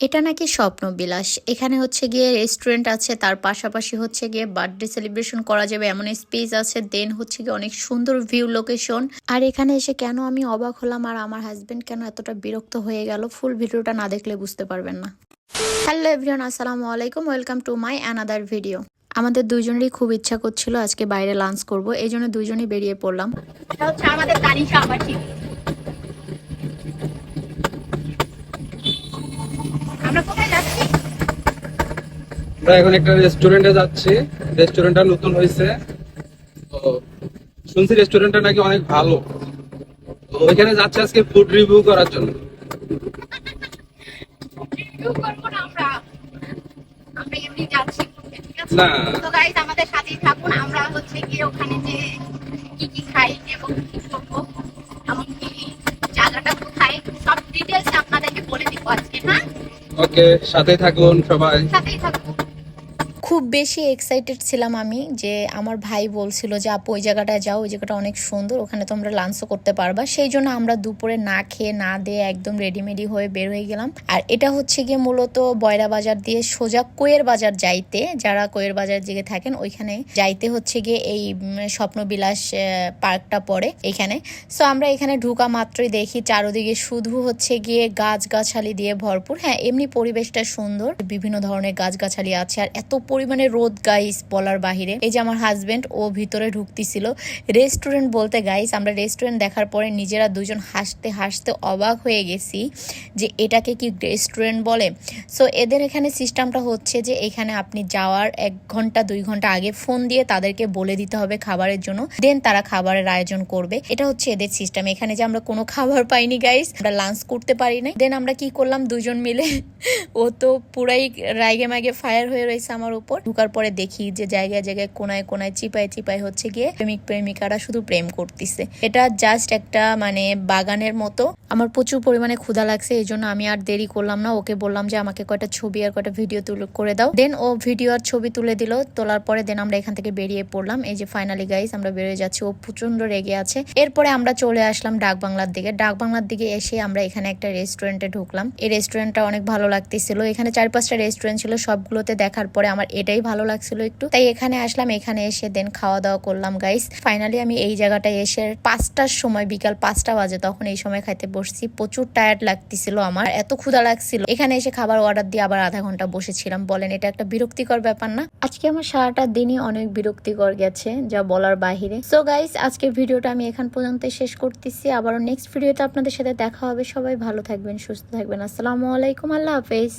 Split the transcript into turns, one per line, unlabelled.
এটা নাকি স্বপ্নবিলাস। এখানে হচ্ছে গিয়ে রেস্টুরেন্ট আছে, তার পাশাপাশি হচ্ছে গিয়ে বার্থডে সেলিব্রেশন করা যাবে এমন স্পেস আছে, দেন হচ্ছে গিয়ে অনেক সুন্দর ভিউ লোকেশন। আর এখানে এসে কেন আমি অবাক হলাম আর আমার হাজবেন্ড কেন এতটা বিরক্ত হয়ে গেল, ফুল ভিডিওটা না দেখলে বুঝতে পারবেন না। হ্যালো এভরিওয়ান, আসসালামু আলাইকুম, welcome to my another video. আমাদের দুইজনেরই খুব ইচ্ছা করছিল আজকে বাইরে লাঞ্চ করব, এই জন্য দুইজনই বেরিয়ে পড়লাম। এটা হচ্ছে আমাদের তানিশা আবাসী। আমরা কোথায় যাচ্ছি?
আমরা এখন একটা রেস্টুরেন্টে যাচ্ছি। রেস্টুরেন্টটা নতুন হয়েছে, তো শুনছি রেস্টুরেন্টটা নাকি অনেক ভালো। তো ওইখানে যাচ্ছি আজকে ফুড রিভিউ করার জন্য।
রিভিউ করব না আমরা, আমরা এমনি যাচ্ছি ঠিক আছে?
না,
তো গাইস আমাদের সাথেই থাকুন, আমরা হচ্ছে গিয়ে ওখানে যে কি কি খাই এবং কি করবো, এমনকি জায়গাটা কোথায়, সব ডিটেলস আপনাদেরকে বলে দিব আজকে। হ্যাঁ,
ওকে, সাথে থাকুন সবাই।
সাথেই থাকুন। খুব বেশি এক্সাইটেড ছিলাম আমি, যে আমার ভাই বলছিল যে আপু ওই জায়গাটায় যাও, ওই জায়গাটা অনেক সুন্দর, ওখানে তোমরা লাঞ্চও করতে পারবা। সেই জন্য আমরা দুপুরে না খেয়ে না দিয়ে একদম রেডিমেডি হয়ে বের হয়ে গেলাম। আর এটা হচ্ছে গিয়ে মূলত বয়রা বাজার দিয়ে সোজা কোয়ের বাজার যাইতে, যারা কোয়ের বাজার দিকে থাকেন ওইখানে যাইতে হচ্ছে গিয়ে এই স্বপ্নবিলাস পার্কটা পড়ে এখানে। সো আমরা এখানে ঢুকা মাত্রই দেখি চারোদিকে শুধু হচ্ছে গিয়ে গাছগাছালি দিয়ে ভরপুর। হ্যাঁ, এমনি পরিবেশটা সুন্দর, বিভিন্ন ধরনের গাছগাছালি আছে, আর এত পরিমাণে রোদ গাইস বলার বাহিরে। এই যে আমার হাজবেন্ড ও ভিতরে ঢুকতেছিল। রেস্টুরেন্ট বলতে গাইস, আমরা রেস্টুরেন্ট দেখার পরে নিজেরা দুজন হাসতে হাসতে অবাক হয়ে গেছি যে এটাকে কি রেস্টুরেন্ট বলে। সো এদের এখানে সিস্টেমটা হচ্ছে যে এখানে আপনি যাওয়ার 1 ঘন্টা 2 ঘন্টা আগে ফোন দিয়ে তাদেরকে বলে দিতে হবে খাবারের জন্য, দেন তারা খাবারের আয়োজন করবে। এটা হচ্ছে এদের সিস্টেম। এখানে যে আমরা কোনো খাবার পাইনি গাইস, আমরা লাঞ্চ করতে পারি নাই। দেন আমরা কি করলাম, দুজন মিলে ও তো পুরাই রাইগে মাইগে ফায়ার হয়ে রয়েছে আমার উপর। ঢুকার পরে দেখি যে জায়গায় জায়গায় কোনায় কোনায় চিপায় চিপায় হচ্ছে গিয়ে প্রেমিক প্রেমিকারা শুধু প্রেম করতেছে। এটা জাস্ট একটা মানে বাগানের মতো। আমার প্রচুর পরিমাণে ক্ষুধা লাগছে, এই জন্য আমি আর দেরি করলাম না, ওকে বললাম যে আমাকে কয়টা ছবি আর কয়টা ভিডিও তুলে করে দাও। দেন ও ভিডিও আর ছবি তুলে দিল। তোলার পরে দেন আমরা এখান থেকে বেরিয়ে পড়লাম। এই যে ফাইনালি গাইস আমরা বেরিয়ে যাচ্ছি, ও প্রচন্ড রেগে আছে। এরপরে আমরা চলে আসলাম ডাকবাংলার দিকে। ডাকবাংলার দিকে এসে আমরা এখানে একটা রেস্টুরেন্টে ঢুকলাম। এই রেস্টুরেন্টটা অনেক ভালো লাগতেছিল। এখানে 4-5টা রেস্টুরেন্ট ছিল, সবগুলোতে দেখার পরে আমার এটাই ভালো লাগছিল একটু, তাই এখানে আসলাম। এখানে এসে দেন খাওয়া দাওয়া করলাম গাইস। ফাইনালি আমি এই জায়গাটায় এসে 5টার সময়, বিকাল 5টা বাজে, তখন এই সময় খাইতে বসছি। প্রচুর টায়ার্ড লাগতেছিল, আমার এত ক্ষুধা লাগছিল। এখানে এসে খাবার অর্ডার দিয়ে আবার আধা ঘন্টা বসেছিলাম। বলেন এটা একটা বিরক্তিকর ব্যাপার না? আজকে আমার সারাটা দিনই অনেক বিরক্তিকর গেছে, যা বলার বাহিরে। সো গাইস আজকের ভিডিওটা আমি এখান পর্যন্ত শেষ করতেছি। আবারও নেক্সট ভিডিওতে আপনাদের সাথে দেখা হবে। সবাই ভালো থাকবেন, সুস্থ থাকবেন। আসসালামু আলাইকুম, আল্লাহ হাফেজ।